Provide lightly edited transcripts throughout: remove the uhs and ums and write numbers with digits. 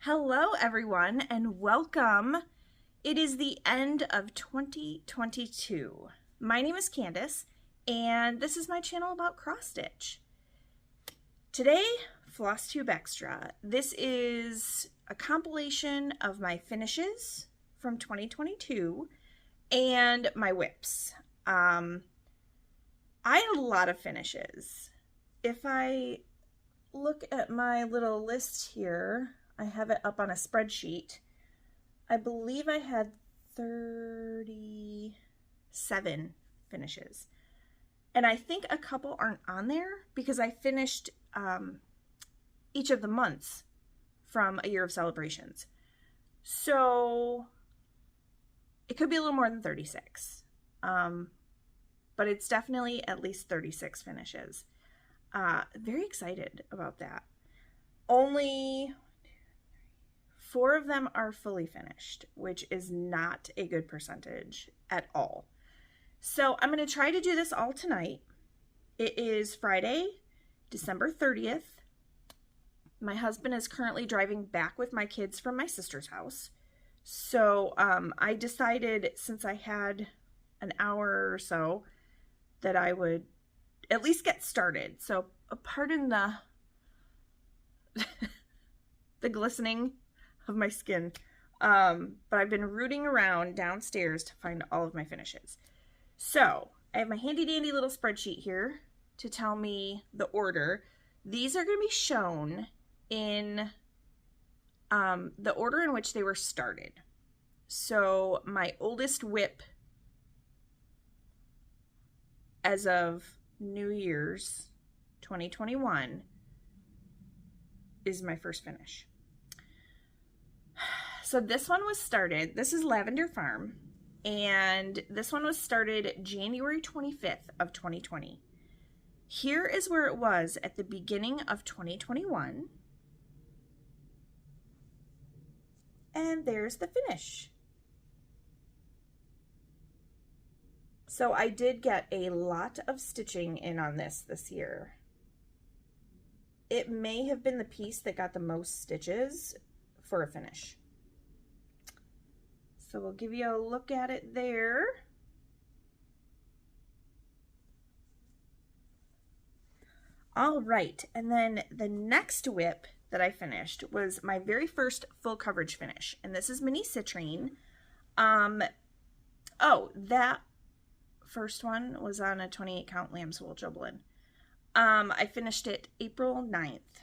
Hello everyone and welcome. It is the end of 2022. My name is Candace and this is my channel about cross stitch. Today, Flosstube Extra. This is a compilation of my finishes from 2022 and my WIPs. I had a lot of finishes. If I look at my little list here, I have it up on a spreadsheet. I believe I had 37 finishes. And I think a couple aren't on there because I finished each of the months from a year of celebrations. So it could be a little more than 36. But it's definitely at least 36 finishes. Very excited about that. Only 4 of them are fully finished, which is not a good percentage at all. So I'm going to try to do this all tonight. It is Friday, December 30th. My husband is currently driving back with my kids from my sister's house. So I decided, since I had an hour or so, that I would at least get started. So pardon the the glistening of my skin, but I've been rooting around downstairs to find all of my finishes. So I have my handy dandy little spreadsheet here to tell me the order. These are going to be shown in the order in which they were started. So my oldest WIP as of New Year's 2021 is my first finish. So this one was started, this is Lavender Farm, and this one was started January 25th of 2020. Here is where it was at the beginning of 2021. And there's the finish. So I did get a lot of stitching in on this year. It may have been the piece that got the most stitches for a finish. So we'll give you a look at it there. All right, and then the next WIP that I finished was my very first full coverage finish, and this is Mini Citrine. Oh, that first one was on a 28 count lamb's wool jubilin. I finished it April 9th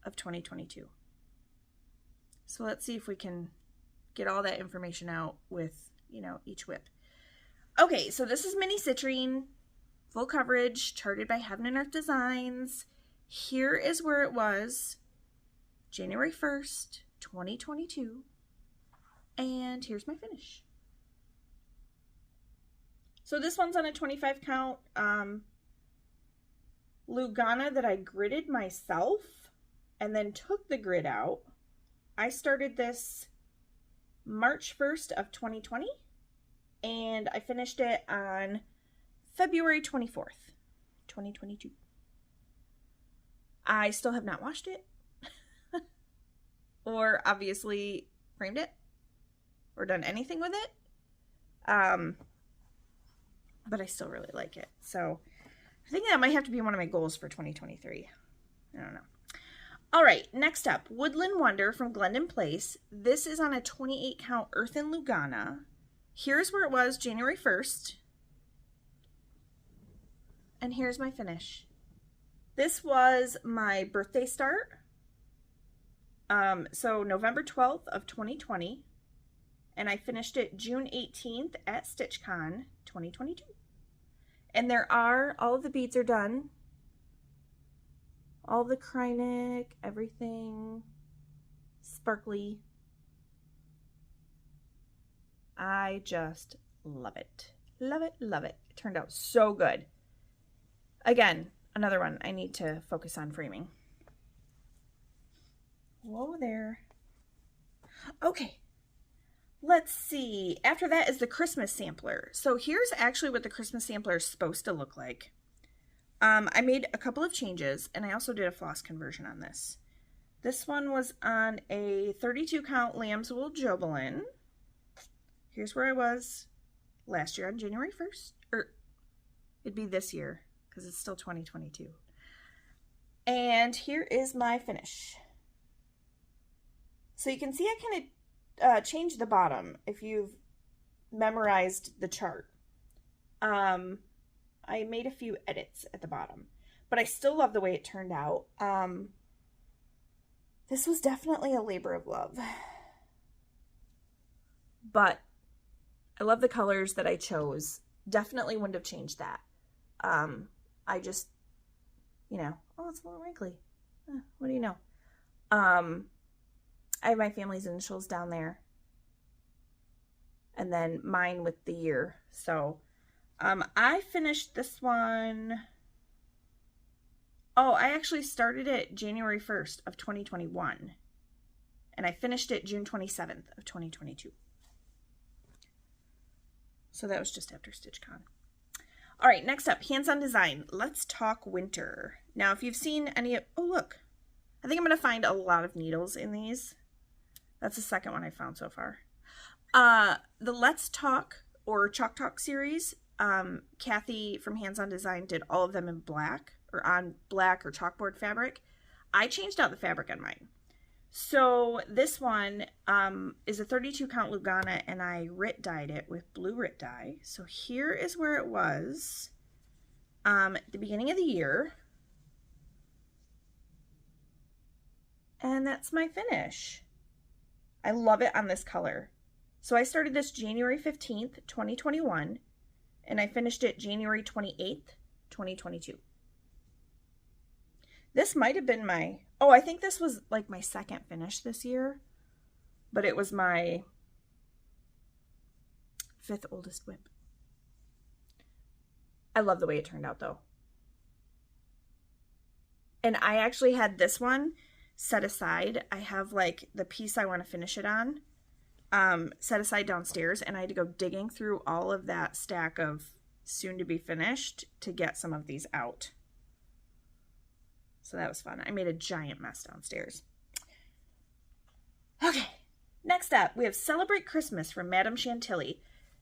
of 2022. So let's see if we can get all that information out with, each WIP. Okay, so this is Mini Citrine, full coverage, charted by Heaven and Earth Designs. Here is where it was, January 1st, 2022. And here's my finish. So this one's on a 25 count Lugana that I gridded myself and then took the grid out. I started this March 1st of 2020 and I finished it on February 24th, 2022. I still have not washed it or obviously framed it or done anything with it. But I still really like it. So I think that might have to be one of my goals for 2023. I don't know. All right, next up, Woodland Wonder from Glendon Place. This is on a 28 count Earthen Lugana. Here's where it was January 1st. And here's my finish. This was my birthday start. So November 12th of 2020. And I finished it June 18th at StitchCon 2022. And all of the beads are done. All the Krynic, everything sparkly. I just love it. Love it, love it. It turned out so good. Again, another one I need to focus on framing. Whoa there. Okay. Let's see. After that is the Christmas sampler. So here's actually what the Christmas sampler is supposed to look like. I made a couple of changes, and I also did a floss conversion on this. This one was on a 32 count lamb's wool Jobelin. Here's where I was last year on January 1st, or it'd be this year because it's still 2022. And here is my finish. So you can see I kind of changed the bottom if you've memorized the chart. I made a few edits at the bottom, but I still love the way it turned out. This was definitely a labor of love, but I love the colors that I chose. Definitely wouldn't have changed that. I just, you know, oh, it's a little wrinkly. What do you know? I have my family's initials down there, and then mine with the year. So I finished this one. Oh, I actually started it January 1st of 2021, and I finished it June 27th of 2022. So that was just after StitchCon. All right, next up, hands-on design. Let's talk winter. Now, if you've seen any of, oh, look, I think I'm going to find a lot of needles in these. That's the second one I found so far. The Let's Talk or Chalk Talk series, Kathy from Hands-On Design did all of them in black, or on black or chalkboard fabric. I changed out the fabric on mine. So this one is a 32 count Lugana, and I RIT dyed it with blue RIT dye. So here is where it was at the beginning of the year. And that's my finish. I love it on this color. So I started this January 15th, 2021, and I finished it January 28th, 2022. This might have been my, oh, I think this was like my second finish this year, but it was my 5th oldest WIP. I love the way it turned out though. And I actually had this one set aside. I have like the piece I want to finish it on set aside downstairs, and I had to go digging through all of that stack of soon to be finished to get some of these out. So that was fun. I made a giant mess downstairs. Okay, next up we have Celebrate Christmas from Madame Chantilly.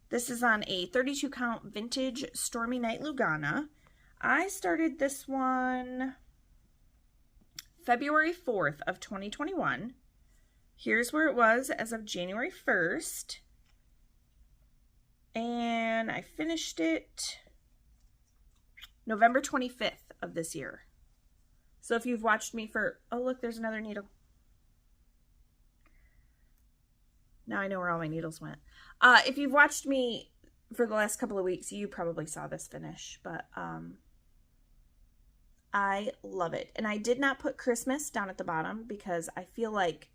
This is on a 32 count vintage Stormy Night Lugana. I started this one February 4th of 2021. Here's where it was as of January 1st. And I finished it November 25th of this year. So if you've watched me for, oh look, there's another needle. Now I know where all my needles went. If you've watched me for the last couple of weeks, you probably saw this finish, but I love it. And I did not put Christmas down at the bottom because I feel like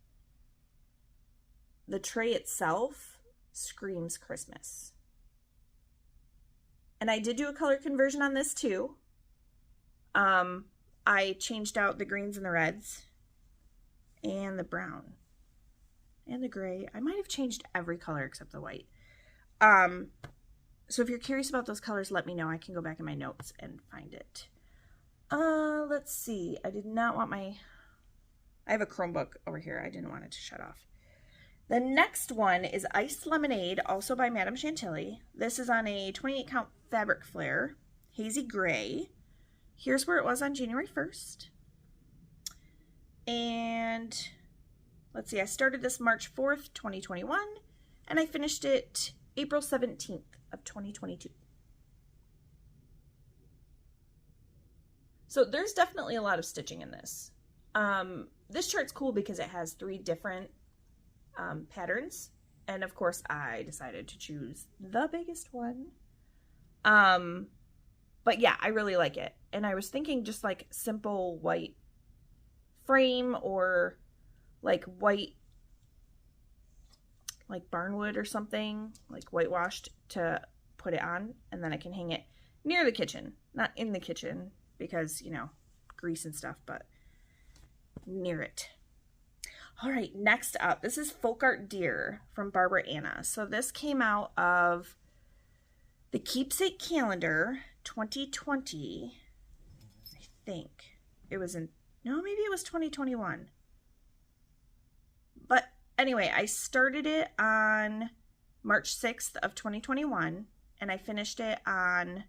the tray itself screams Christmas. And I did do a color conversion on this too. I changed out the greens and the reds and the brown and the gray. I might have changed every color except the white. So if you're curious about those colors, let me know. I can go back in my notes and find it. Let's see. I did not want I have a Chromebook over here. I didn't want it to shut off. The next one is Iced Lemonade, also by Madame Chantilly. This is on a 28 count fabric flare, hazy gray. Here's where it was on January 1st. And let's see, I started this March 4th, 2021, and I finished it April 17th of 2022. So there's definitely a lot of stitching in this. This chart's cool because it has 3 different patterns. And of course I decided to choose the biggest one. But yeah, I really like it. And I was thinking just like simple white frame or like white, like barnwood or something, like whitewashed to put it on. And then I can hang it near the kitchen, not in the kitchen because, you know, grease and stuff, but near it. All right, next up, this is Folk Art Deer from Barbara Anna. So this came out of the Keepsake Calendar 2020. I think it was in, no, maybe it was 2021. anyway, I started it on March 6th of 2021, and I finished it on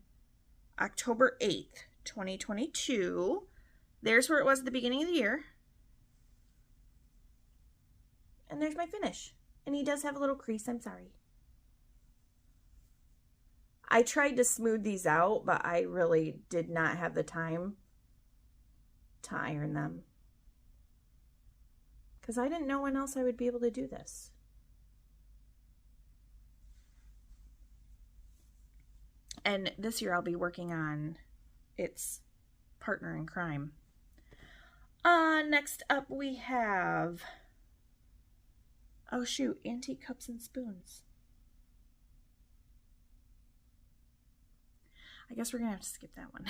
October 8th, 2022. There's where it was at the beginning of the year. And there's my finish. And he does have a little crease, I'm sorry. I tried to smooth these out, but I really did not have the time to iron them, because I didn't know when else I would be able to do this. And this year I'll be working on its partner in crime. Next up we have, oh shoot, Antique Cups and Spoons. I guess we're gonna have to skip that one.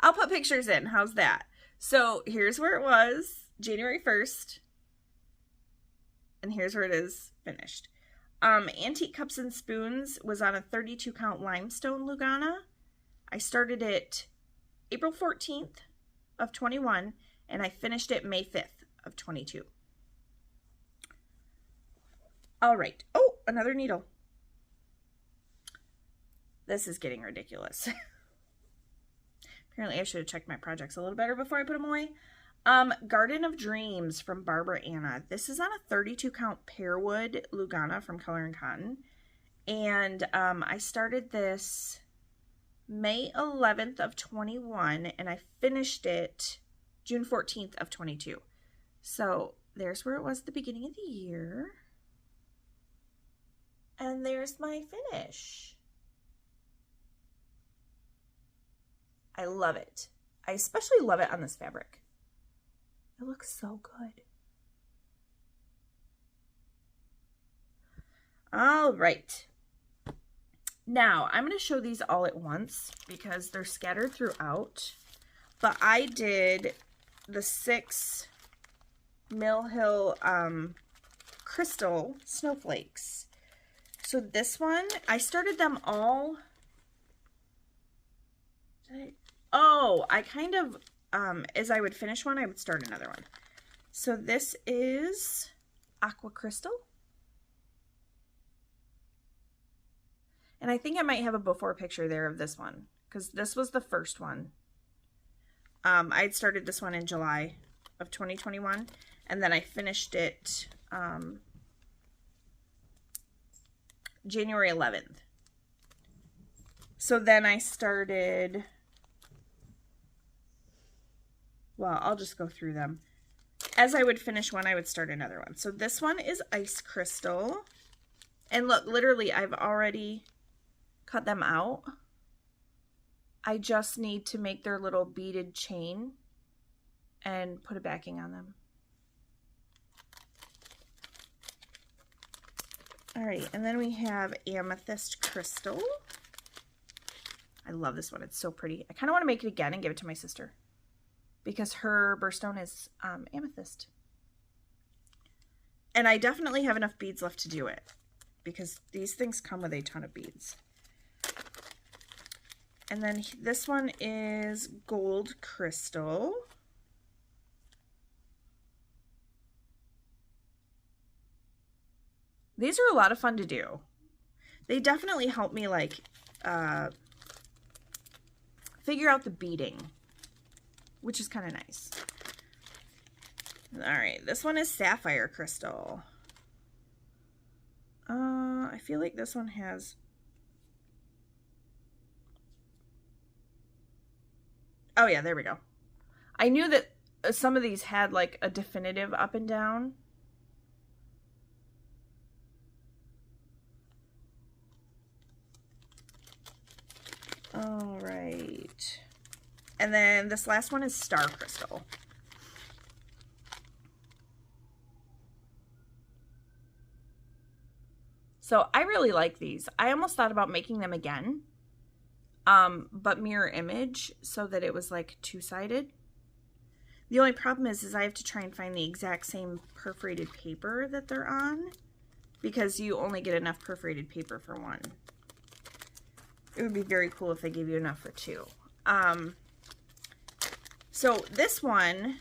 I'll put pictures in. How's that? So here's where it was, January 1st. And here's where it is finished. Antique Cups and Spoons was on a 32 count limestone Lugana. I started it April 14th of 21, and I finished it May 5th of 22. All right. Oh, another needle. This is getting ridiculous. Apparently I should have checked my projects a little better before I put them away. Garden of Dreams from Barbara Anna. This is on a 32 count pearwood Lugana from Color and Cotton. And I started this May 11th of 21, and I finished it June 14th of 22. So there's where it was at the beginning of the year. And there's my finish. I love it. I especially love it on this fabric. It looks so good. All right. Now, I'm going to show these all at once because they're scattered throughout. But I did the 6 Mill Hill crystal snowflakes. So this one, I started them all. I kind of, as I would finish one, I would start another one. So this is Aqua Crystal. And I think I might have a before picture there of this one, because this was the first one. I had started this one in July of 2021, and then I finished it January 11th. So then I started, well, I'll just go through them. As I would finish one, I would start another one. So this one is Ice Crystal. And look, literally, I've already cut them out. I just need to make their little beaded chain and put a backing on them. All right, and then we have Amethyst Crystal. I love this one. It's so pretty. I kind of want to make it again and give it to my sister because her birthstone is amethyst. And I definitely have enough beads left to do it because these things come with a ton of beads. And then this one is Gold Crystal. These are a lot of fun to do. They definitely help me like figure out the beading, which is kind of nice. All right, this one is Sapphire Crystal. I feel like this one has, oh yeah, there we go. I knew that some of these had like a definitive up and down. All right. And then this last one is Star Crystal. So I really like these. I almost thought about making them again, but mirror image so that it was like two-sided. The only problem is I have to try and find the exact same perforated paper that they're on because you only get enough perforated paper for one. It would be very cool if they gave you enough for two. So this one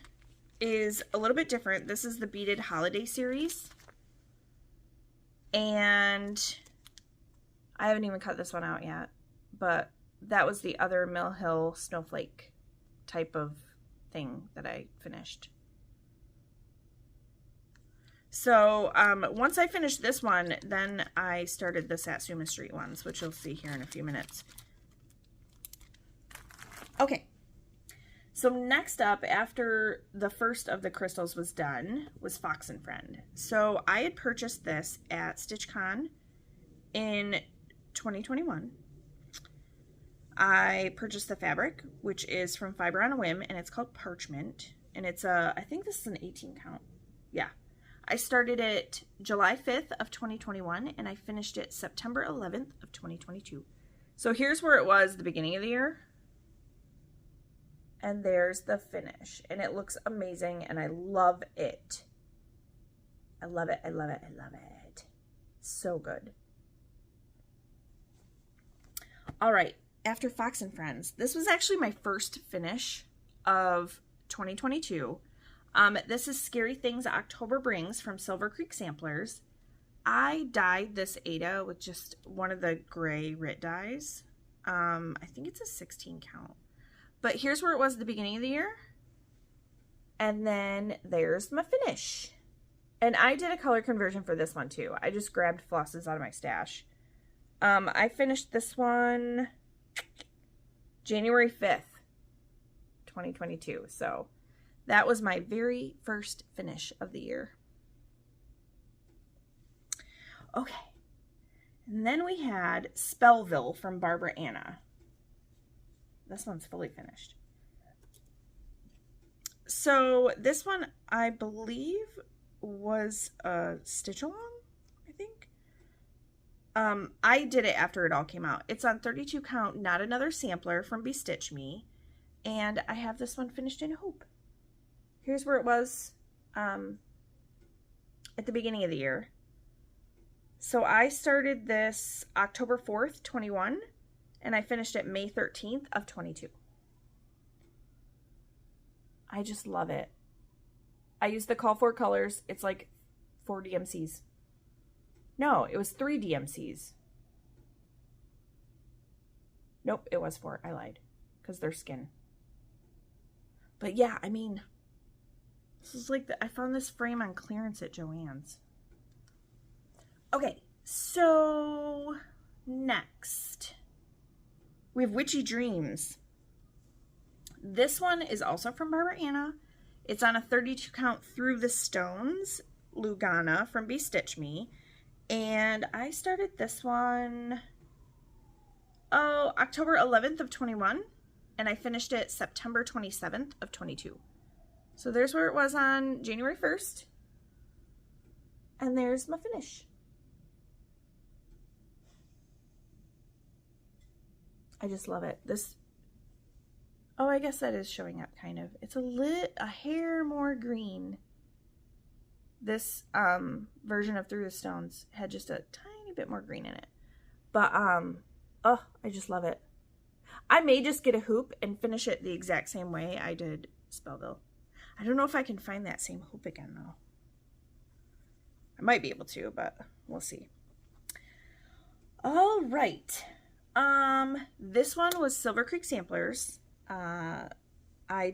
is a little bit different. This is the Beaded Holiday Series. And I haven't even cut this one out yet, but that was the other Mill Hill snowflake type of thing that I finished. So once I finished this one, then I started the Satsuma Street ones, which you'll see here in a few minutes. Okay, so next up, after the first of the crystals was done, was Fox and Friend. So I had purchased this at StitchCon in 2021. I purchased the fabric, which is from Fiber on a Whim, and it's called Parchment. And it's I think this is an 18 count. Yeah. I started it July 5th of 2021, and I finished it September 11th of 2022. So here's where it was the beginning of the year. And there's the finish. And it looks amazing, and I love it. I love it, I love it, I love it. So good. All right, after Fox and Friends, this was actually my first finish of 2022. This is Scary Things October Brings from Silver Creek Samplers. I dyed this Ada with just one of the gray RIT dyes. I think it's a 16 count. But here's where it was at the beginning of the year. And then there's my finish. And I did a color conversion for this one too. I just grabbed flosses out of my stash. I finished this one January 5th, 2022. So that was my very first finish of the year. Okay. And then we had Spellville from Barbara Anna. This one's fully finished. So this one, I believe, was a stitch along, I think. I did it after it all came out. It's on 32 count, Not Another Sampler from Bestitch Me. And I have this one finished in hoop. Here's where it was at the beginning of the year. So I started this October 4th, 21, and I finished it May 13th of 22. I just love it. I used the Call for colors. It's like 4 DMCs. No, it was 3 DMCs. Nope, it was 4. I lied, because they're skin. But yeah, I mean, this is like I found this frame on clearance at Joann's. Okay, so next we have Witchy Dreams. This one is also from Barbara Anna. It's on a 32 count Through the Stones, Lugana from Bestitch Me. And I started this one, October 11th of 21. And I finished it September 27th of 22. So there's where it was on January 1st. And there's my finish. I just love it. This, oh, I guess that is showing up kind of. It's a hair more green. This version of Through the Stones had just a tiny bit more green in it. But, oh, I just love it. I may just get a hoop and finish it the exact same way I did Spellville. I don't know if I can find that same hoop again, though. I might be able to, but we'll see. All right. This one was Silver Creek Samplers. I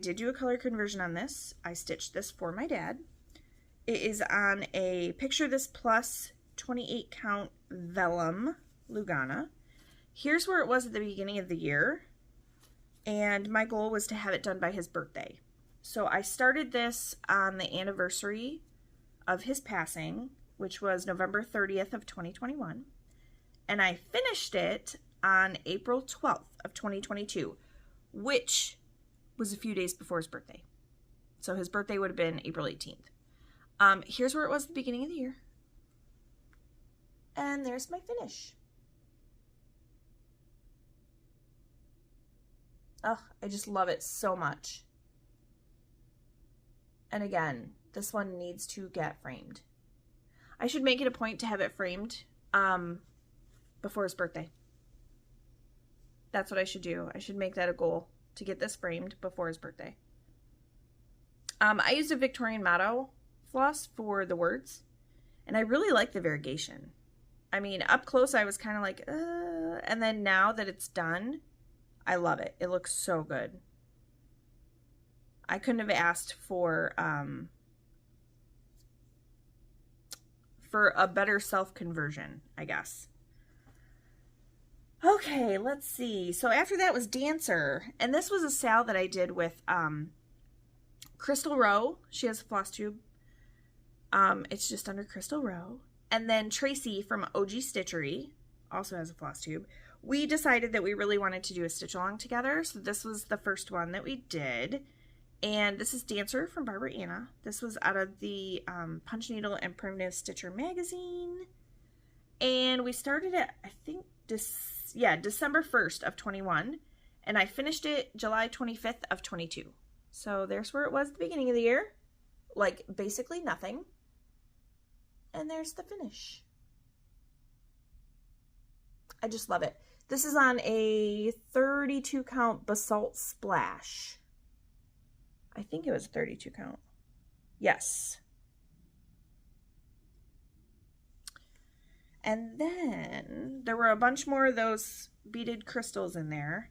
did do a color conversion on this. I stitched this for my dad. It is on a Picture This Plus 28 count vellum Lugana. Here's where it was at the beginning of the year, and my goal was to have it done by his birthday. So I started this on the anniversary of his passing, which was November 30th of 2021, and I finished it on April 12th of 2022, which was a few days before his birthday. So his birthday would have been April 18th. Here's where it was at the beginning of the year. And there's my finish. Oh, I just love it so much. And again, this one needs to get framed. I should make it a point to have it framed before his birthday. That's what I should do. I should make that a goal, to get this framed before his birthday. I used a Victorian Motto floss for the words, and I really like the variegation. I mean, up close I was kind of like, and then now that it's done, I love it. It looks so good. I couldn't have asked for a better self-conversion, I guess. Okay, let's see. So after that was Dancer, and this was a sale that I did with Crystal Rowe. She has a floss tube. It's just under Crystal Rowe. And then Tracy from OG Stitchery also has a floss tube. We decided that we really wanted to do a stitch along together, so this was the first one that we did. And this is Dancer from Barbara Anna. This was out of the Punch Needle and Primitive Stitcher magazine. And we started it, I think, December 1st of 21. And I finished it July 25th of 22. So there's where it was at the beginning of the year. Like, basically nothing. And there's the finish. I just love it. This is on a 32 count basalt splash. I think it was a 32 count. Yes. And then there were a bunch more of those beaded crystals in there.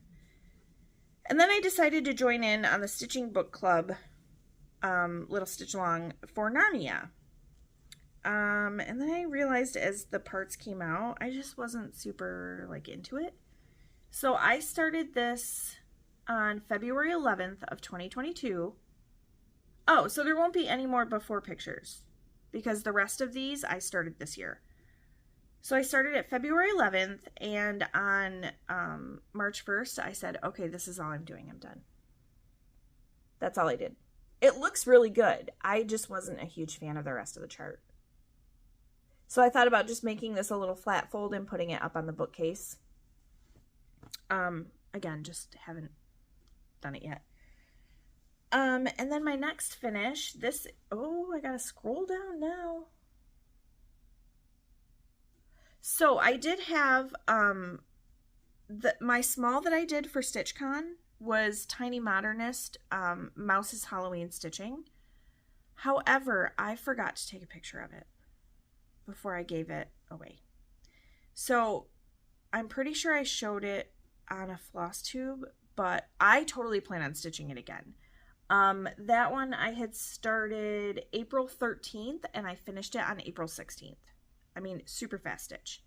And then I decided to join in on the Stitching Book Club little stitch along for Narnia. And then I realized as the parts came out, I just wasn't super like into it. So I started this on February 11th of 2022. Oh, so there won't be any more before pictures because the rest of these I started this year. So I started at February 11th, and on March 1st, I said, okay, this is all I'm doing. I'm done. That's all I did. It looks really good. I just wasn't a huge fan of the rest of the chart. So I thought about just making this a little flat fold and putting it up on the bookcase. Again, just haven't done it yet. And then my next finish, this, oh, I gotta scroll down now. So I did have, my small that I did for StitchCon was Tiny Modernist, Mouse's Halloween Stitching. However, I forgot to take a picture of it before I gave it away. So I'm pretty sure I showed it on a floss tube, but I totally plan on stitching it again. That one I had started April 13th and I finished it on April 16th. I mean, super fast stitch.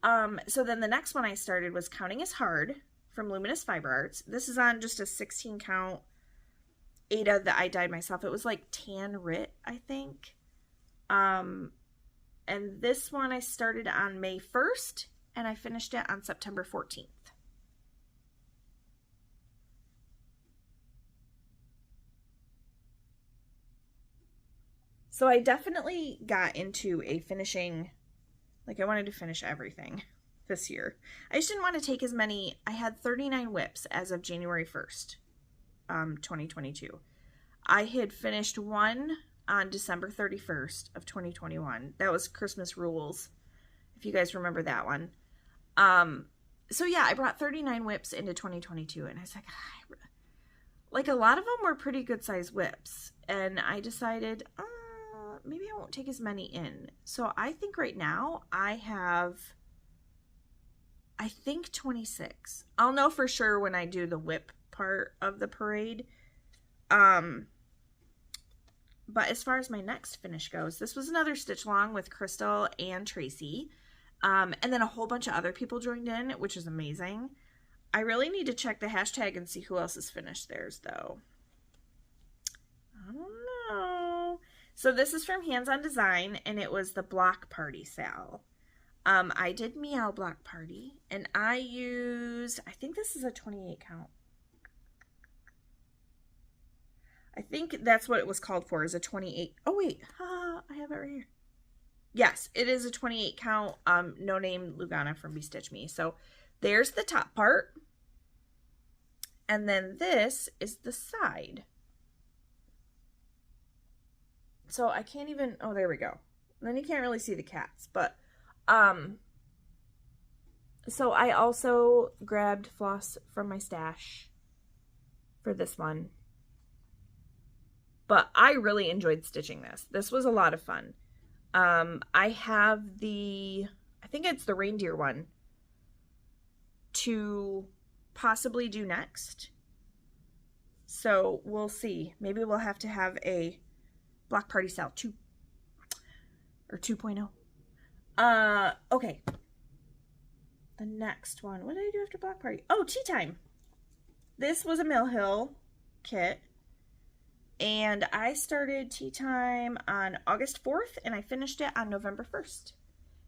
So then the next one I started was Counting is Hard from Luminous Fiber Arts. This is on just a 16 count Ada that I dyed myself. It was like tan rit, I think. And this one I started on May 1st and I finished it on September 14th. So I definitely got into a finishing, like I wanted to finish everything this year. I just didn't want to take as many. I had 39 WIPs as of January 1st, 2022. I had finished one on December 31st of 2021. That was Christmas Rules, if you guys remember that one. So yeah, I brought 39 WIPs into 2022, and I was like a lot of them were pretty good size WIPs, and I decided, maybe I won't take as many in. So I think right now I have, I think 26. I'll know for sure when I do the WIP part of the parade. But as far as my next finish goes, this was another stitch along with Crystal and Tracy. And then a whole bunch of other people joined in, which is amazing. I really need to check the hashtag and see who else has finished theirs though. I don't know. So this is from Hands On Design, and it was the Block Party sale. I did Meow Block Party, and I used, I think this is a 28 count. I think that's what it was called for, is a 28. Oh wait, I have it right here. Yes, it is a 28 count, No Name Lugana from Bestitch Me. So there's the top part, and then this is the side. So I can't even, oh, there we go. And then you can't really see the cats, but, so I also grabbed floss from my stash for this one. but I really enjoyed stitching this. This was a lot of fun. I have I think it's the reindeer one to possibly do next. So we'll see. Maybe we'll have to have a block party style 2 or 2.0. Okay. The next one. What did I do after block party? Oh, tea time. This was a Mill Hill kit. And I started tea time on August 4th and I finished it on November 1st.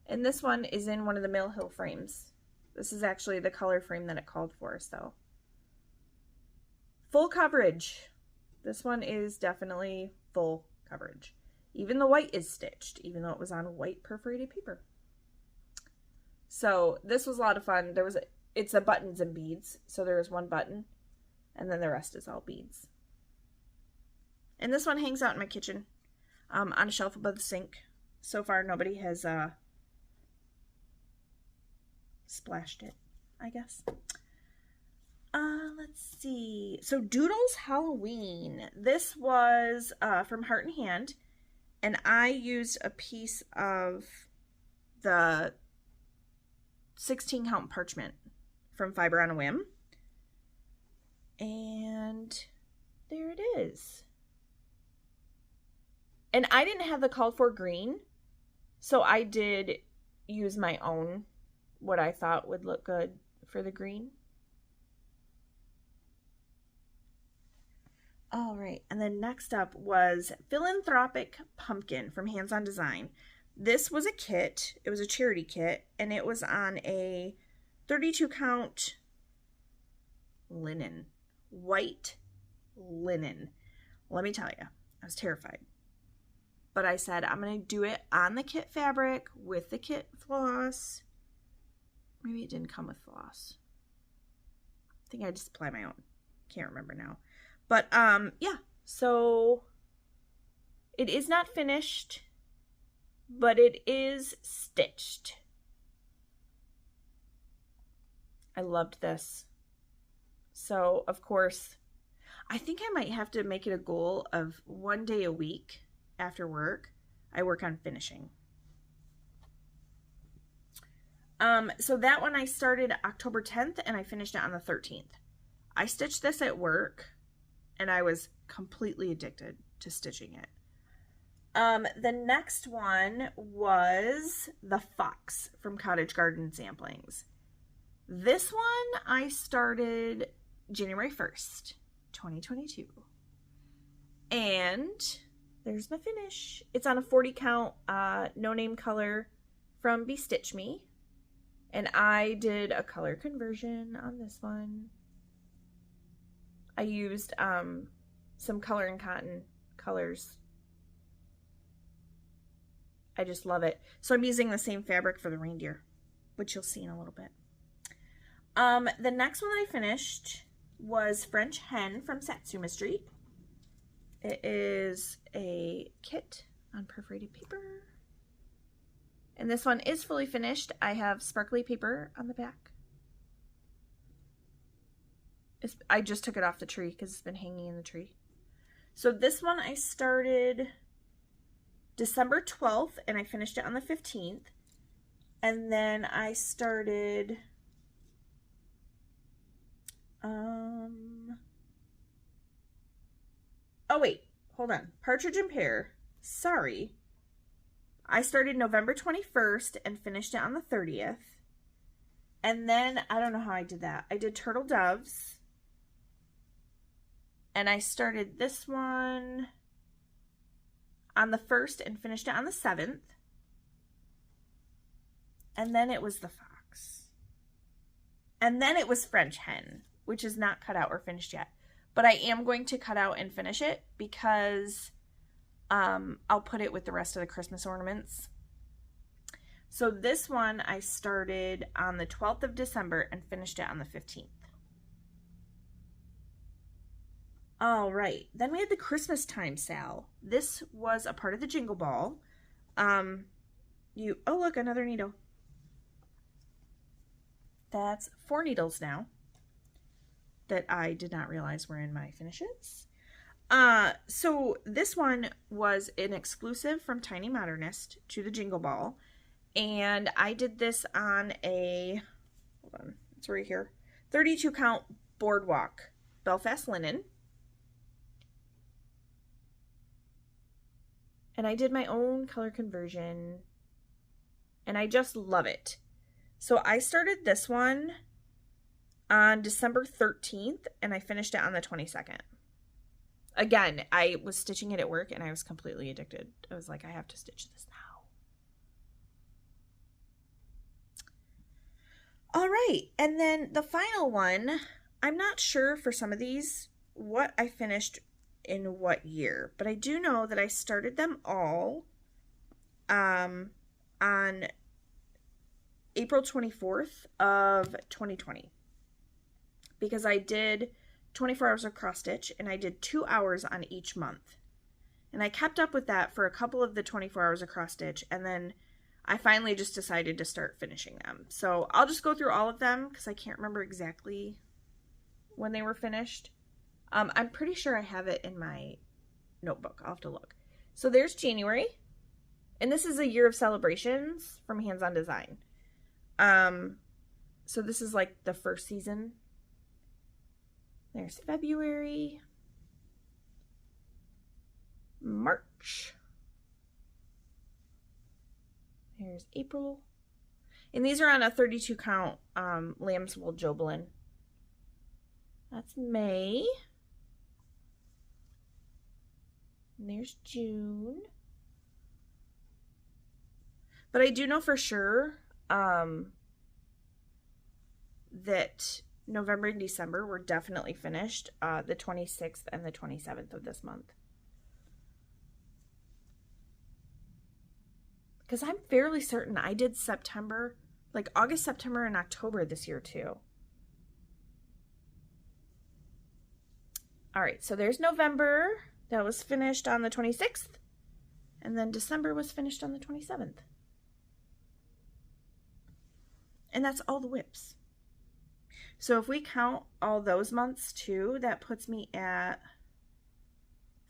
And this one is in one of the Mill Hill frames. This is actually the color frame that it called for, so. Full coverage. This one is definitely full coverage. Even the white is stitched, even though it was on white perforated paper. So this was a lot of fun. It's a buttons and beads. So there was one button and then the rest is all beads. And this one hangs out in my kitchen on a shelf above the sink. So far nobody has splashed it, I guess. Let's see. So Doodles Halloween. This was from Heart and Hand. And I used a piece of the 16 count parchment from Fiber on a Whim. And there it is. And I didn't have the called for green. So I did use my own, what I thought would look good for the green. All right, and then next up was Philanthropic Pumpkin from Hands On Design. This was a kit. It was a charity kit, and it was on a 32 count linen, white linen. Let me tell you, I was terrified. But I said, I'm going to do it on the kit fabric with the kit floss. Maybe it didn't come with floss. I think I just applied my own. Can't remember now. But, yeah, so it is not finished, but it is stitched. I loved this. So, of course, I think I might have to make it a goal of 1 day a week after work, I work on finishing. So that one I started October 10th and I finished it on the 13th. I stitched this at work. And I was completely addicted to stitching it. The next one was the Fox from Cottage Garden Samplings. This one I started January 1st, 2022. And there's my finish. It's on a 40 count no name color from Be Stitch Me. And I did a color conversion on this one. I used some Color and Cotton colors. I just love it. So I'm using the same fabric for the reindeer, which you'll see in a little bit. The next one I finished was French Hen from Satsuma Street. It is a kit on perforated paper. And this one is fully finished. I have sparkly paper on the back. I just took it off the tree because it's been hanging in the tree. So this one I started December 12th and I finished it on the 15th. And then I started oh wait, hold on. Partridge and Pear. Sorry. I started November 21st and finished it on the 30th. And then I don't know how I did that. I did Turtle Doves. And I started this one on the 1st and finished it on the 7th. And then it was the Fox. And then it was French Hen, which is not cut out or finished yet. But I am going to cut out and finish it because I'll put it with the rest of the Christmas ornaments. So this one I started on the 12th of December and finished it on the 15th. All right, then we had the Christmas time sale. This was a part of the Jingle Ball. Oh look, another needle. That's 4 needles now that I did not realize were in my finishes. So this one was an exclusive from Tiny Modernist to the Jingle Ball. And I did this on a, hold on, it's right here, 32 count boardwalk Belfast linen. And I did my own color conversion. And I just love it. So I started this one on December 13th and I finished it on the 22nd. Again, I was stitching it at work and I was completely addicted. I was like, I have to stitch this now. All right, and then the final one, I'm not sure for some of these what I finished in what year, but I do know that I started them all on April 24th of 2020 because I did 24 hours of cross stitch and I did 2 hours on each month. And I kept up with that for a couple of the 24 hours of cross stitch, and then I finally just decided to start finishing them. So I'll just go through all of them because I can't remember exactly when they were finished. I'm pretty sure I have it in my notebook. I'll have to look. So there's January. And this is a year of celebrations from Hands On Design. So this is like the first season. There's February. March. Here's April. And these are on a 32 count lamb's wool Jobelin. That's May. And there's June. But I do know for sure that November and December were definitely finished, the 26th and the 27th of this month. Because I'm fairly certain I did September, like August, September, and October this year too. All right, so there's November. That was finished on the 26th. And then December was finished on the 27th. And that's all the WIPs. So if we count all those months too, that puts me at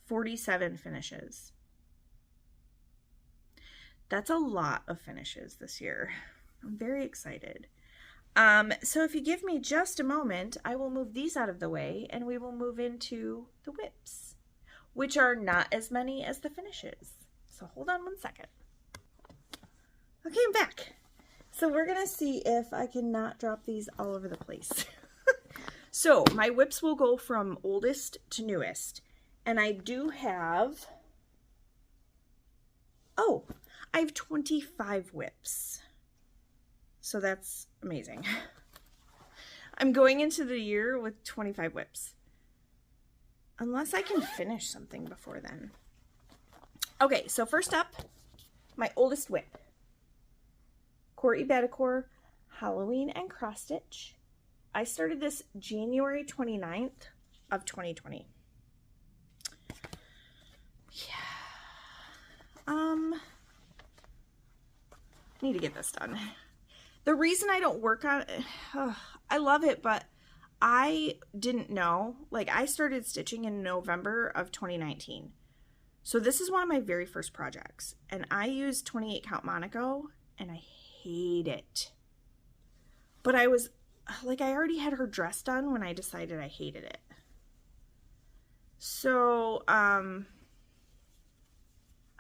47 finishes. That's a lot of finishes this year. I'm very excited. So if you give me just a moment, I will move these out of the way and we will move into the WIPs, which are not as many as the finishes. So hold on one second. Okay, I'm back. So we're gonna see if I can not drop these all over the place. So my WIPs will go from oldest to newest. And I do have, I have 25 WIPs. So that's amazing. I'm going into the year with 25 WIPs. Unless I can finish something before then. Okay, so first up, my oldest WIP. Courtney Badacore, Halloween and Cross Stitch. I started this January 29th of 2020. Yeah. Need to get this done. The reason I don't work on it, I love it, but I didn't know. Like, I started stitching in November of 2019. So this is one of my very first projects. And I used 28 count Monaco, and I hate it. But I was, like, I already had her dress done when I decided I hated it. So, I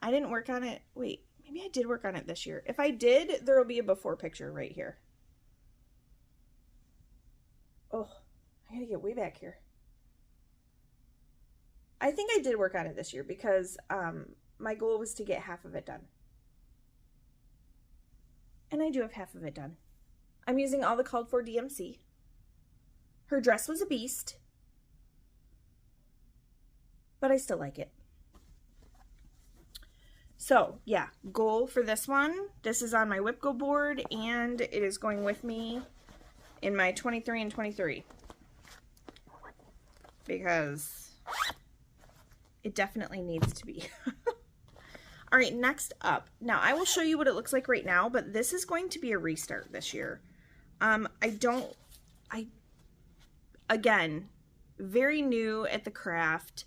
didn't work on it. Wait, maybe I did work on it this year. If I did, there will be a before picture right here. Oh, I gotta get way back here. I think I did work on it this year because my goal was to get half of it done. And I do have half of it done. I'm using all the called for DMC. Her dress was a beast, but I still like it. So yeah, goal for this one. This is on my WIP Go board and it is going with me in my 23 and 23 because it definitely needs to be. All right, next up. Now I will show you what it looks like right now, but this is going to be a restart this year. Again, very new at the craft.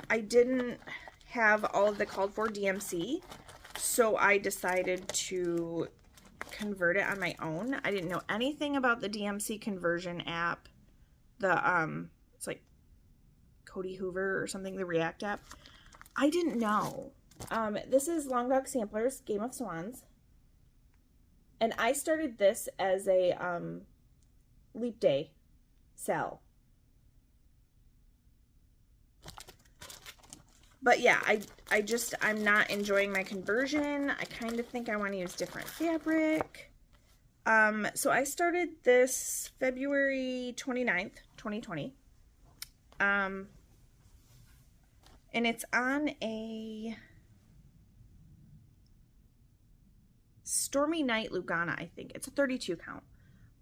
I didn't have all of the called for DMC, so I decided to convert it on my own. I didn't know anything about the DMC conversion app. It's like Cody Hoover or something, the React app. I didn't know. This is Long Dog Samplers, Game of Swans. And I started this as a Leap Day sell. But yeah, I'm not enjoying my conversion. I kind of think I want to use different fabric. So I started this February 29th, 2020. And it's on a Stormy Night Lugana, I think. It's a 32 count.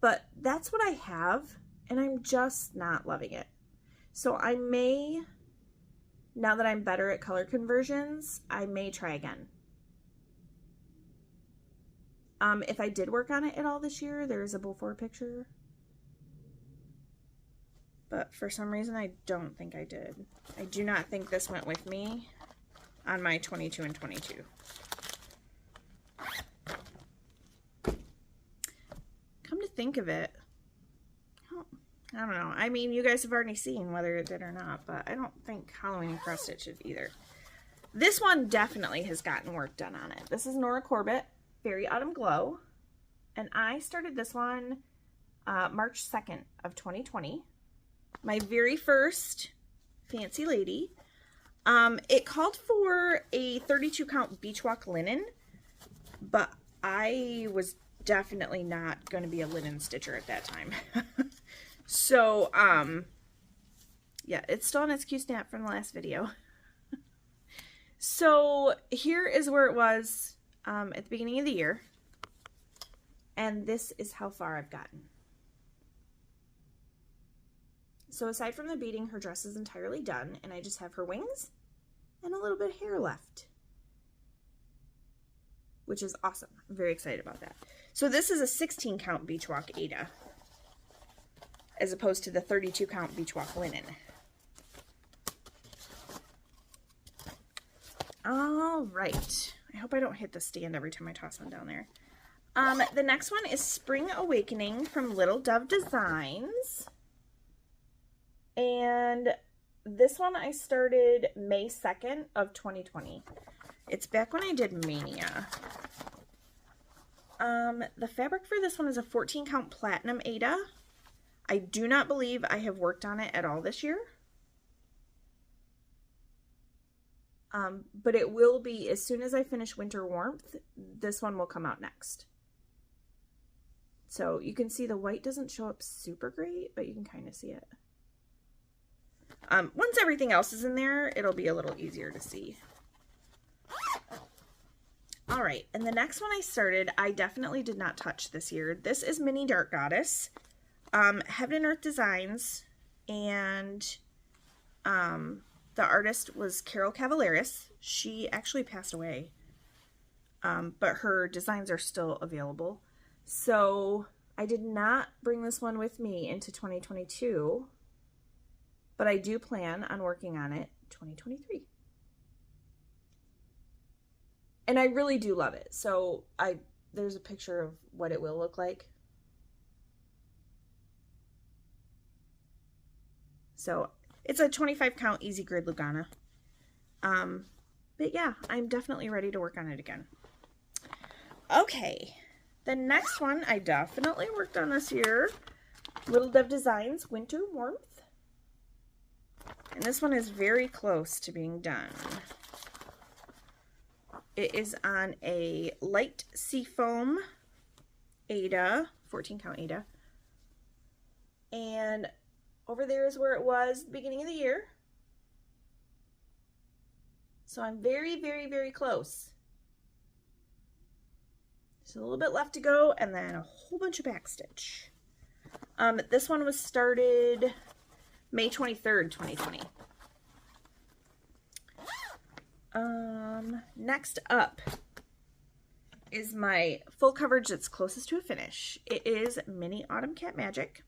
But that's what I have, and I'm just not loving it. So I may, now that I'm better at color conversions, I may try again. If I did work on it at all this year, there is a before picture. But for some reason, I don't think I did. I do not think this went with me on my 22 and 22. Come to think of it, I don't know. I mean, you guys have already seen whether it did or not, but I don't think Halloween Cross Stitch did either. This one definitely has gotten work done on it. This is Nora Corbett, Fairy Autumn Glow. And I started this one March 2nd of 2020. My very first Fancy Lady. It called for a 32 count Beach Walk linen, but I was definitely not going to be a linen stitcher at that time. So, yeah, it's still on its Q-snap from the last video. So here is where it was at the beginning of the year. And this is how far I've gotten. So aside from the beading, her dress is entirely done, and I just have her wings and a little bit of hair left, which is awesome. I'm very excited about that. So this is a 16 count Beach Walk Ada, as opposed to the 32 count Beach Walk linen. All right. I hope I don't hit the stand every time I toss one down there. The next one is Spring Awakening from Little Dove Designs. And this one I started May 2nd of 2020. It's back when I did Mania. The fabric for this one is a 14 count Platinum Ada. I do not believe I have worked on it at all this year. But it will be, as soon as I finish Winter Warmth, this one will come out next. So you can see the white doesn't show up super great, but you can kind of see it. Once everything else is in there, it'll be a little easier to see. All right, and the next one I started, I definitely did not touch this year. This is Mini Dark Goddess, Heaven and Earth Designs, and the artist was Carol Cavaleris. She actually passed away, but her designs are still available. So I did not bring this one with me into 2022, but I do plan on working on it 2023. And I really do love it. So there's a picture of what it will look like. So it's a 25 count Easy Grid Lugana. But yeah, I'm definitely ready to work on it again. Okay, the next one I definitely worked on this year. Little Dove Designs, Winter Warmth. And this one is very close to being done. It is on a light seafoam Ada, 14 count Ada. And over there is where it was the beginning of the year. So I'm very, very, very close. Just a little bit left to go, and then a whole bunch of backstitch. This one was started May 23rd, 2020. Next up is my full coverage that's closest to a finish. It is Mini Autumn Cat Magic.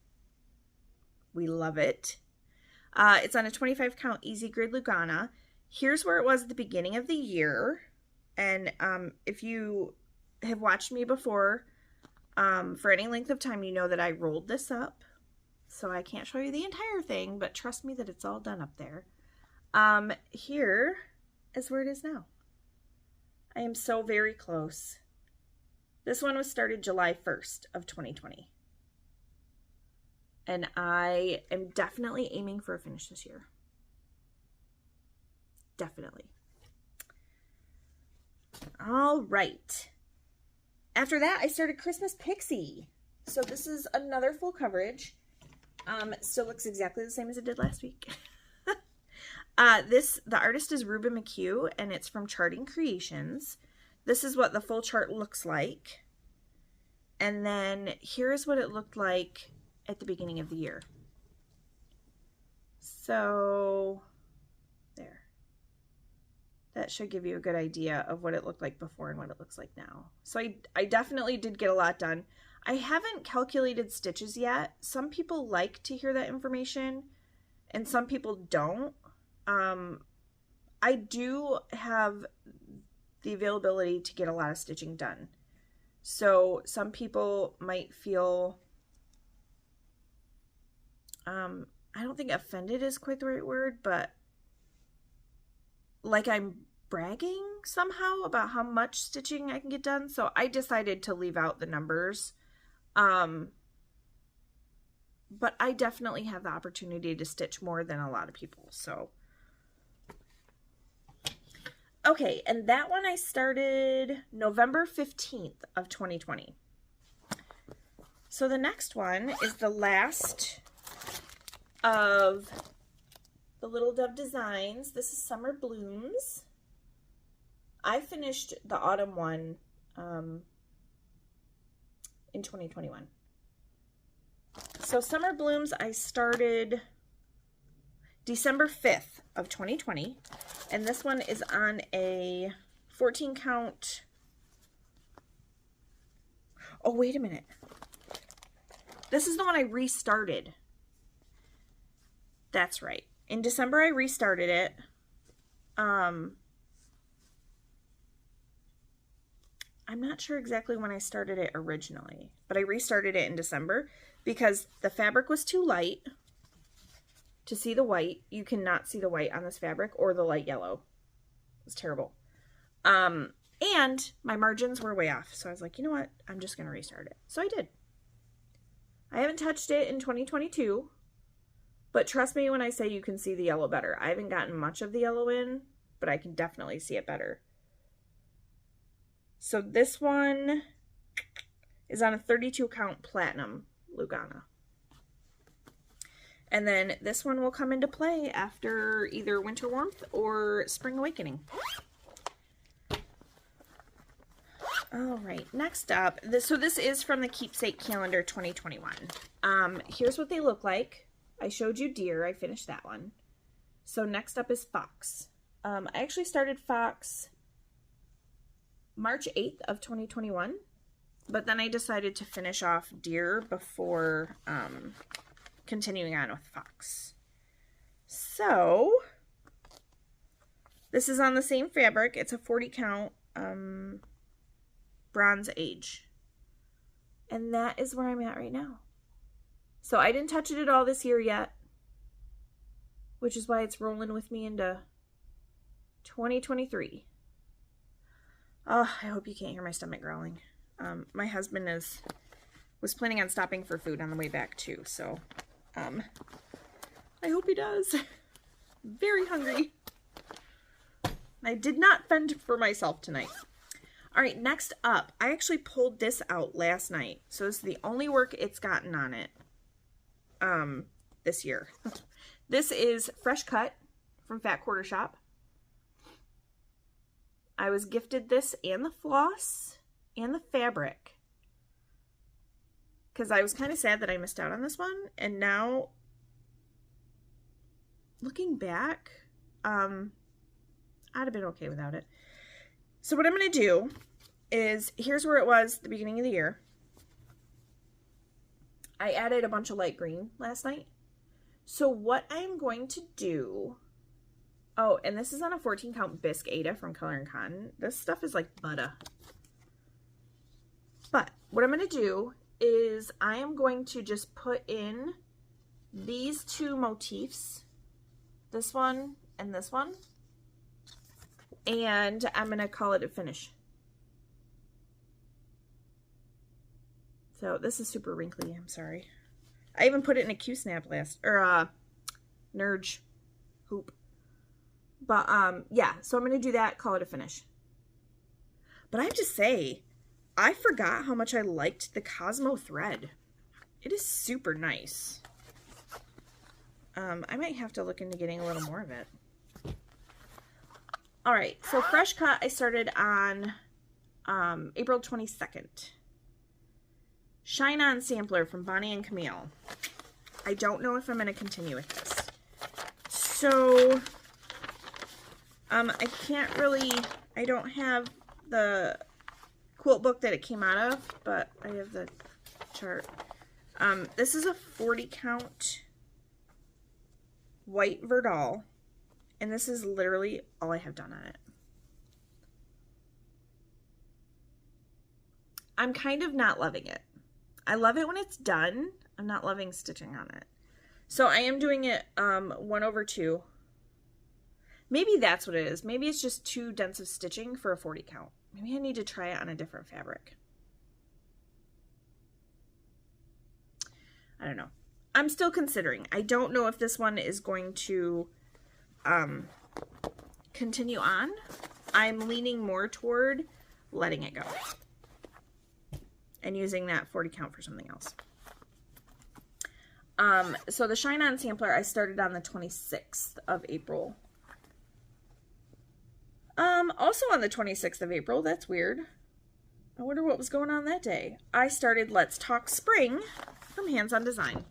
We love it. It's on a 25 count Easy Grid Lugana. Here's where it was at the beginning of the year. And if you have watched me before, for any length of time, you know that I rolled this up. So I can't show you the entire thing, but trust me that it's all done up there. Here is where it is now. I am so very close. This one was started July 1st of 2020. And I am definitely aiming for a finish this year. Definitely. All right. After that, I started Christmas Pixie. So this is another full coverage. Still looks exactly the same as it did last week. The artist is Ruben McHugh, and it's from Charting Creations. This is what the full chart looks like. And then here's what it looked like at the beginning of the year. So there. That should give you a good idea of what it looked like before and what it looks like now. So I definitely did get a lot done. I haven't calculated stitches yet. Some people like to hear that information and some people don't. I do have the availability to get a lot of stitching done. So some people might feel, I don't think offended is quite the right word, but like I'm bragging somehow about how much stitching I can get done. So I decided to leave out the numbers. But I definitely have the opportunity to stitch more than a lot of people. So, okay. And that one I started November 15th of 2020. So the next one is the last of the Little Dove Designs. This is Summer Blooms. I finished the autumn one in 2021. So Summer Blooms I started December 5th of 2020, and this one is on a 14 count. Oh, wait a minute. This is the one I restarted. That's right. In December I restarted it. I'm not sure exactly when I started it originally, but I restarted it in December because the fabric was too light to see the white. You cannot see the white on this fabric or the light yellow. It's terrible. And my margins were way off. So I was like, you know what? I'm just going to restart it. So I did. I haven't touched it in 2022, but trust me when I say you can see the yellow better. I haven't gotten much of the yellow in, but I can definitely see it better. So this one is on a 32 count platinum Lugana. And then this one will come into play after either Winter Warmth or Spring Awakening. All right, next up, so this is from the Keepsake Calendar 2021. Here's what they look like. I showed you deer, I finished that one. So next up is fox. I actually started fox March 8th of 2021, but then I decided to finish off deer before continuing on with fox. So this is on the same fabric. It's a 40 count Bronze Age, and that is where I'm at right now. So I didn't touch it at all this year yet, which is why it's rolling with me into 2023. Oh, I hope you can't hear my stomach growling. My husband was planning on stopping for food on the way back too, so I hope he does. Very hungry. I did not fend for myself tonight. All right, next up, I actually pulled this out last night, so this is the only work it's gotten on it this year. This is Fresh Cut from Fat Quarter Shop. I was gifted this and the floss and the fabric because I was kind of sad that I missed out on this one. And now, looking back, I'd have been okay without it. So what I'm going to do is, here's where it was at the beginning of the year. I added a bunch of light green last night. So what I'm going to do Oh, and this is on a 14 count bisque Ada from Color & Cotton. This stuff is like butter. But what I'm going to do is I am going to just put in these two motifs, this one and this one, and I'm going to call it a finish. So this is super wrinkly, I'm sorry. I even put it in a Q-snap last, or a Nerge hoop. But yeah, so I'm going to do that, call it a finish. But I have to say, I forgot how much I liked the Cosmo thread. It is super nice. I might have to look into getting a little more of it. All right, so fresh cut I started on April 22nd. Shine On sampler from Bonnie and Camille. I don't know if I'm going to continue with this. So, I can't really, I don't have the quilt book that it came out of, but I have the chart. This is a 40 count white Verdal, and this is literally all I have done on it. I'm kind of not loving it. I love it when it's done. I'm not loving stitching on it. So I am doing it 1/2. Maybe that's what it is. Maybe it's just too dense of stitching for a 40 count. Maybe I need to try it on a different fabric. I don't know. I'm still considering. I don't know if this one is going to continue on. I'm leaning more toward letting it go and using that 40 count for something else. So the Shine On sampler I started on the 26th of April. Also on the 26th of April, that's weird. I wonder what was going on that day. I started Let's Talk Spring from Hands On Design.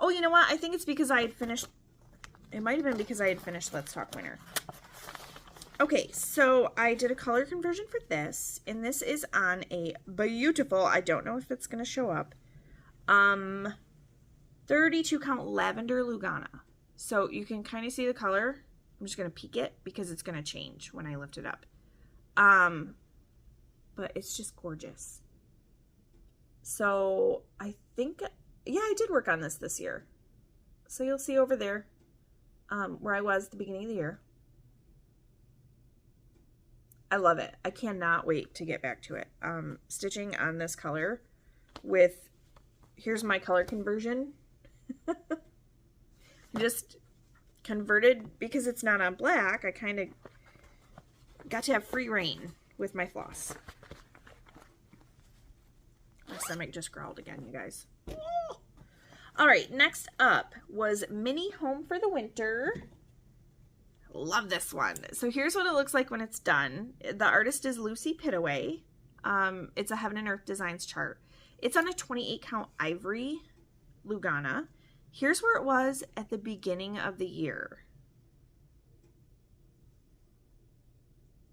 Oh, you know what? I think it's because I had finished, it might have been because I had finished Let's Talk Winter. Okay, so I did a color conversion for this, and this is on a beautiful, I don't know if it's going to show up, 32 count lavender Lugana. So you can kind of see the color. I'm just going to peek it because it's going to change when I lift it up. But it's just gorgeous. So I think, yeah, I did work on this year. So you'll see over there where I was at the beginning of the year. I love it. I cannot wait to get back to it. Stitching on this color with, here's my color conversion. Just converted, because it's not on black, I kind of got to have free reign with my floss. My stomach just growled again, you guys. All right, next up was Mini Home for the Winter. Love this one. So here's what it looks like when it's done. The artist is Lucy Pitaway. It's a Heaven and Earth Designs chart. It's on a 28 count ivory Lugana. Here's where it was at the beginning of the year.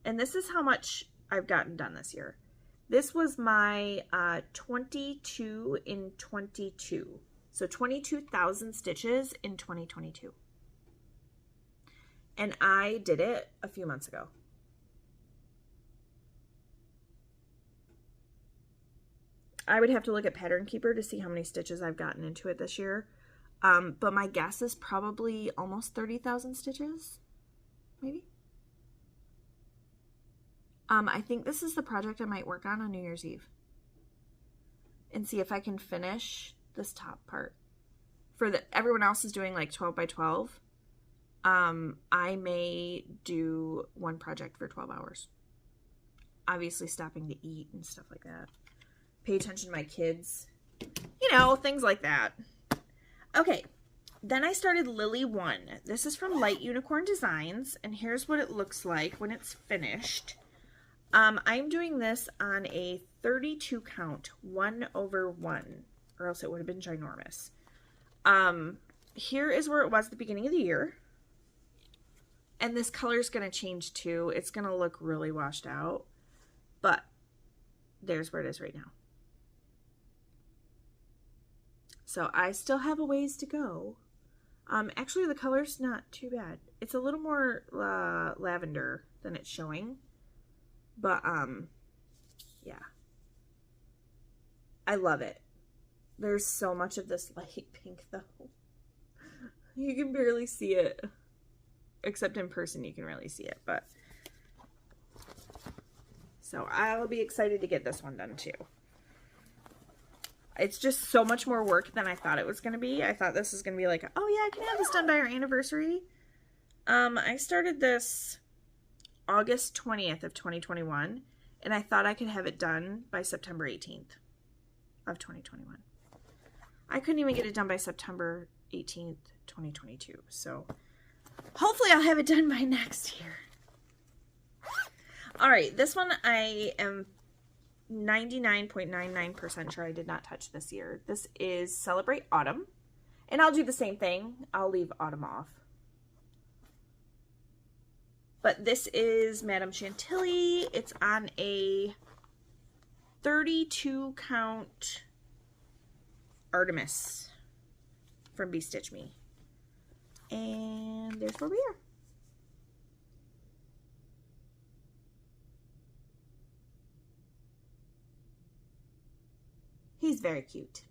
And this is how much I've gotten done this year. This was my 22 in 22. So 22,000 stitches in 2022. And I did it a few months ago. I would have to look at Pattern Keeper to see how many stitches I've gotten into it this year. But my guess is probably almost 30,000 stitches, maybe. I think this is the project I might work on New Year's Eve. And see if I can finish this top part. Everyone else is doing like 12 by 12. I may do one project for 12 hours. Obviously stopping to eat and stuff like that. Pay attention to my kids. You know, things like that. Okay, then I started Lily 1. This is from Light Unicorn Designs, and here's what it looks like when it's finished. I'm doing this on a 32 count 1/1, or else it would have been ginormous. Here is where it was at the beginning of the year. And this color is going to change too. It's going to look really washed out. But there's where it is right now. So I still have a ways to go. Actually, the color's not too bad. It's a little more lavender than it's showing. But, yeah. I love it. There's so much of this light pink, though. You can barely see it. Except in person, you can really see it. But so I'll be excited to get this one done, too. It's just so much more work than I thought it was going to be. I thought this was going to be like, oh yeah, I can have this done by our anniversary. I started this August 20th of 2021, and I thought I could have it done by September 18th of 2021. I couldn't even get it done by September 18th, 2022. So hopefully I'll have it done by next year. All right, this one I am 99.99% sure I did not touch this year. This is Celebrate Autumn. And I'll do the same thing. I'll leave autumn off. But this is Madame Chantilly. It's on a 32 count Artemis from Be Stitch Me. And there's where we are. He's very cute.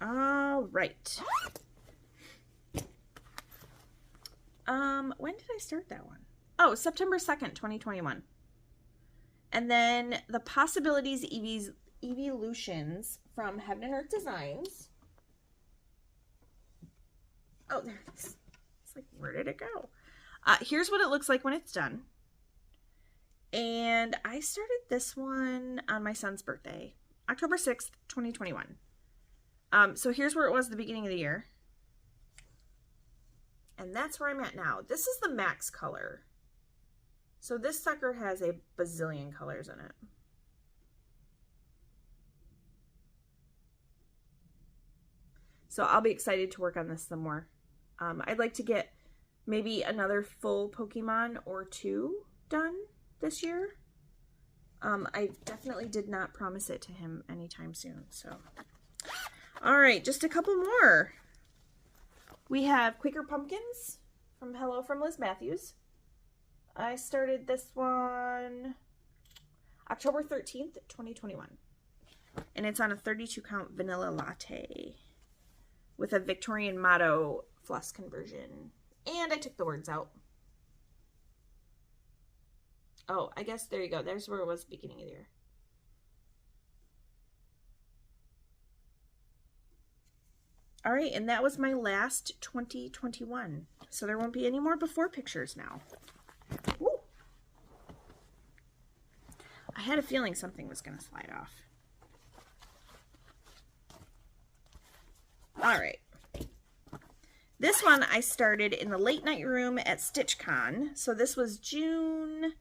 All right. When did I start that one? Oh, September 2nd, 2021. And then the Possibilities Evolutions from Heaven and Earth Designs. Oh, there it is. It's like, where did it go? Here's what it looks like when it's done. And I started this one on my son's birthday, October 6th, 2021. So here's where it was at the beginning of the year. And that's where I'm at now. This is the max color. So this sucker has a bazillion colors in it. So I'll be excited to work on this some more. I'd like to get maybe another full Pokemon or two done this year. I definitely did not promise it to him anytime soon. So, all right, just a couple more. We have Quaker Pumpkins from Hello from Liz Matthews. I started this one October 13th, 2021. And it's on a 32 count vanilla latte with a Victorian motto floss conversion. And I took the words out. Oh, I guess there you go. There's where it was beginning of the year. All right, and that was my last 2021. So there won't be any more before pictures now. Woo. I had a feeling something was going to slide off. All right. This one I started in the late night room at StitchCon. So this was June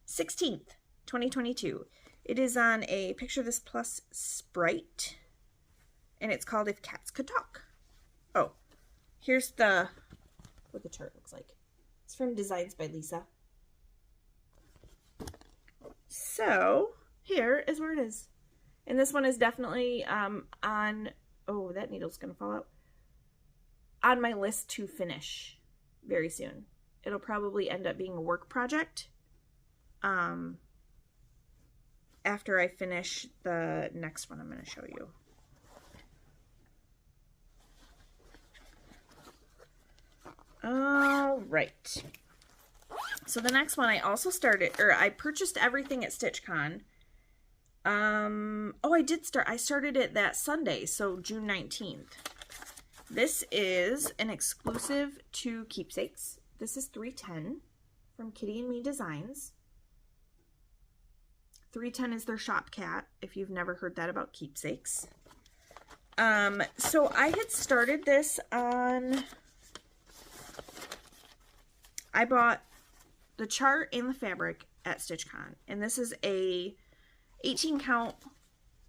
16th, 2022. It is on a Picture This Plus Sprite. And it's called If Cats Could Talk. Oh, here's what the chart looks like. It's from Designs by Lisa. So, here is where it is. And this one is definitely on, oh, that needle's going to fall out, on my list to finish very soon. It'll probably end up being a work project after I finish the next one I'm going to show you. All right. So the next one I also started, or I purchased everything at StitchCon. Oh, I started it that Sunday, so June 19th. This is an exclusive to Keepsakes. This is 310 from Kitty and Me Designs. 310 is their shop cat, if you've never heard that about Keepsakes. So I had started this on, I bought the chart and the fabric at StitchCon, and this is a 18 count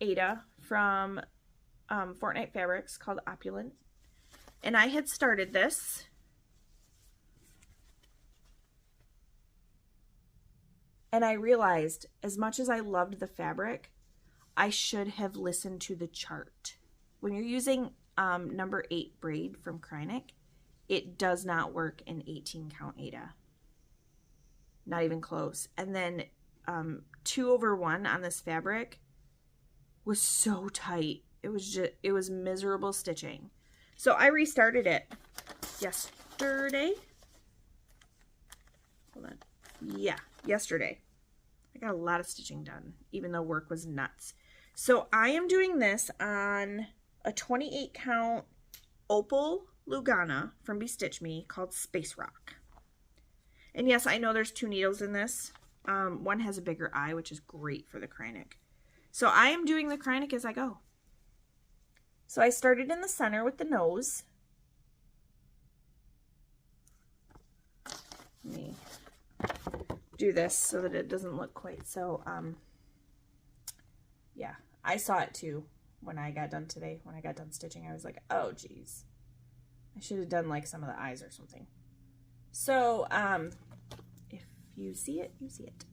Ada from Fortnite Fabrics called Opulent. And I had started this and I realized, as much as I loved the fabric, I should have listened to the chart. When you're using number 8 braid from Kreinik, it does not work in 18 count Aida. Not even close. And then 2/1 on this fabric was so tight. It was miserable stitching. So I restarted it yesterday. Hold on. Yeah, yesterday. I got a lot of stitching done, even though work was nuts. So I am doing this on a 28 count Opal Lugana from Bestitch Me called Space Rock. And yes, I know there's 2 needles in this. One has a bigger eye, which is great for the Kreinik. So I am doing the Kreinik as I go. So I started in the center with the nose. Let me do this so that it doesn't look quite so, yeah, I saw it too when I got done today. When I got done stitching, I was like, oh geez, I should have done like some of the eyes or something. So, if you see it, you see it.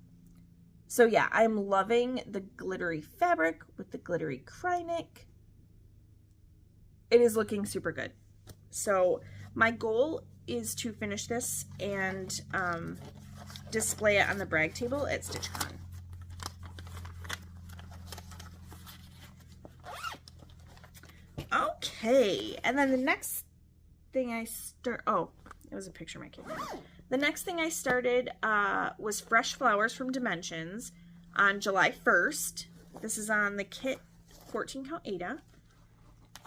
So yeah, I'm loving the glittery fabric with the glittery Kreinik. It is looking super good. So my goal is to finish this and display it on the brag table at StitchCon. Okay, and then the next thing I oh, it was a picture my kid made. The next thing I started was Fresh Flowers from Dimensions on July 1st. This is on the kit 14 count Aida.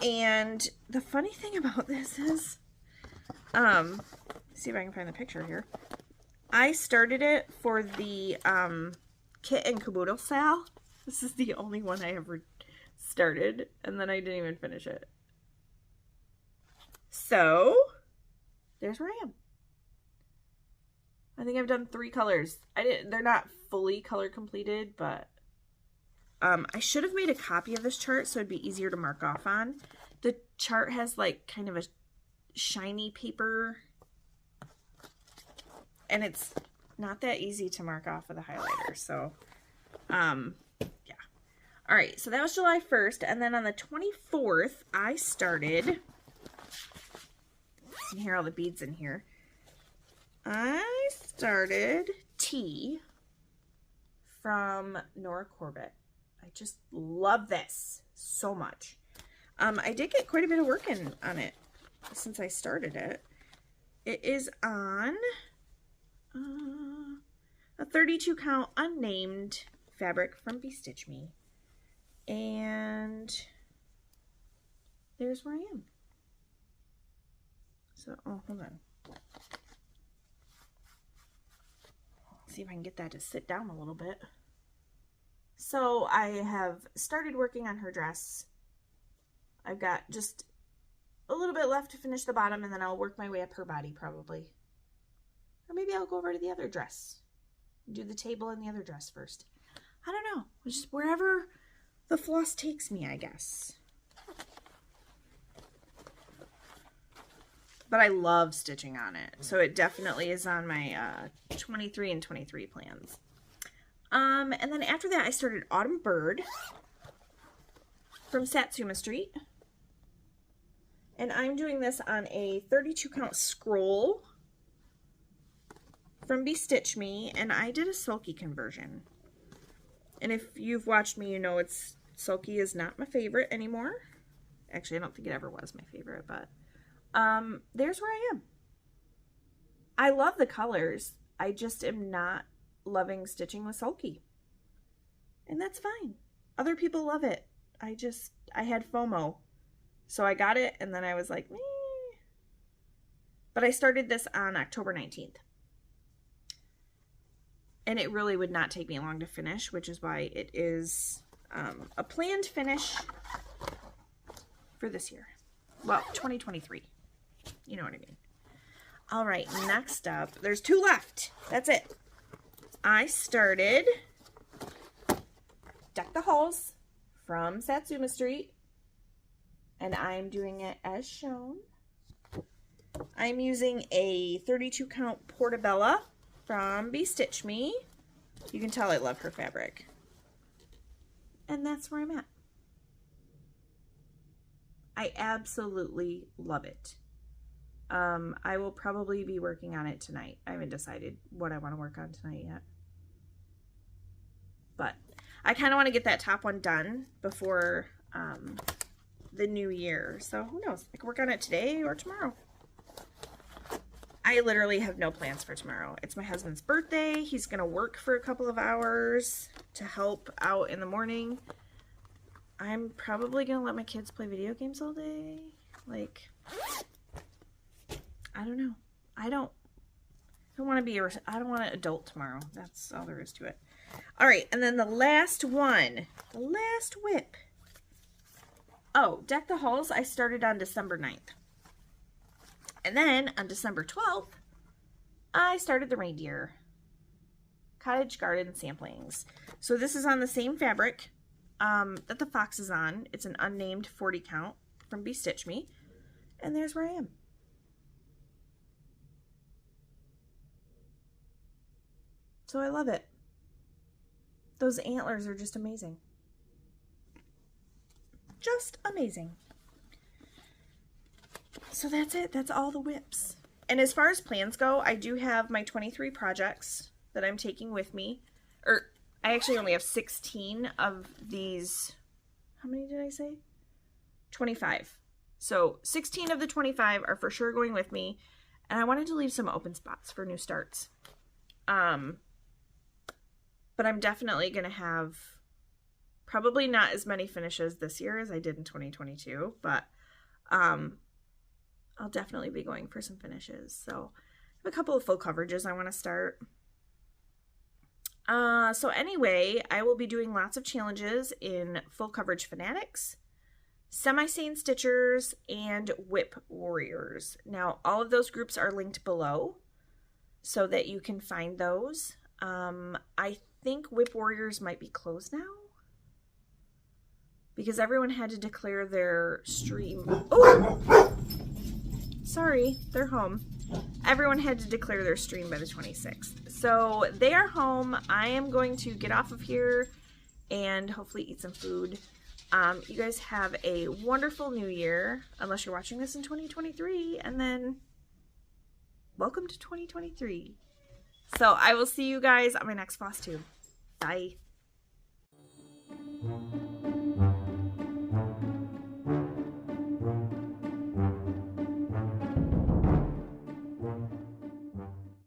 And the funny thing about this is, see if I can find the picture here. I started it for the kit and caboodle sale. This is the only one I ever started, and then I didn't even finish it. So there's where I am. I think I've done 3 colors. They're not fully color completed, but I should have made a copy of this chart so it'd be easier to mark off on. The chart has like kind of a shiny paper, and it's not that easy to mark off with a highlighter. So, yeah. All right, so that was July 1st, and then on the 24th, I started, you can hear all the beads in here. I started Tea from Nora Corbett. I just love this so much. I did get quite a bit of work in on it since I started it. It is on a 32 count unnamed fabric from Bestitch Me. And there's where I am. So, oh, hold on. See if I can get that to sit down a little bit. So I have started working on her dress. I've got just a little bit left to finish the bottom, and then I'll work my way up her body probably. Or maybe I'll go over to the other dress. Do the table and the other dress first. I don't know. It's just wherever the floss takes me, I guess. But I love stitching on it. So it definitely is on my 23 and 23 plans. And then after that, I started Autumn Bird from Satsuma Street. And I'm doing this on a 32 count scroll from Bestitch Me. And I did a sulky conversion. And if you've watched me, you know sulky is not my favorite anymore. Actually, I don't think it ever was my favorite, but there's where I am. I love the colors. I just am not loving stitching with sulky. And that's fine. Other people love it. I had FOMO. So I got it, and then I was like, meh. But I started this on October 19th. And it really would not take me long to finish, which is why it is a planned finish for this year. Well, 2023. You know what I mean. All right, next up, there's 2 left. That's it. I started Deck the Halls from Satsuma Street, and I'm doing it as shown. I'm using a 32 count Portobello from Bestitch Me. You can tell I love her fabric. And that's where I'm at. I absolutely love it. I will probably be working on it tonight. I haven't decided what I want to work on tonight yet. But I kind of want to get that top one done before the new year. So who knows? I can work on it today or tomorrow. I literally have no plans for tomorrow. It's my husband's birthday. He's going to work for a couple of hours to help out in the morning. I'm probably going to let my kids play video games all day. Like, I don't know. I don't want to adult tomorrow. That's all there is to it. All right, and then the last one, the last WIP. Oh, Deck the Halls I started on December 9th. And then on December 12th, I started the reindeer cottage garden samplings. So this is on the same fabric that the fox is on. It's an unnamed 40 count from Be Stitch Me. And there's where I am. So I love it. Those antlers are just amazing. Just amazing. So that's it. That's all the WIPs. And as far as plans go, I do have my 23 projects that I'm taking with me. Or I actually only have 16 of these. How many did I say? 25. So 16 of the 25 are for sure going with me. And I wanted to leave some open spots for new starts. But I'm definitely going to have probably not as many finishes this year as I did in 2022. But I'll definitely be going for some finishes. So I have a couple of full coverages I want to start. So anyway, I will be doing lots of challenges in Full Coverage Fanatics, Semi-Sane Stitchers, and WIP Warriors. Now, all of those groups are linked below so that you can find those. I think WIP Warriors might be closed now because everyone had to declare their stream. Oh! Sorry, they're home. Everyone had to declare their stream by the 26th. So they are home. I am going to get off of here and hopefully eat some food. You guys have a wonderful new year, unless you're watching this in 2023, and then welcome to 2023. So I will see you guys on my next Flosstube. Bye.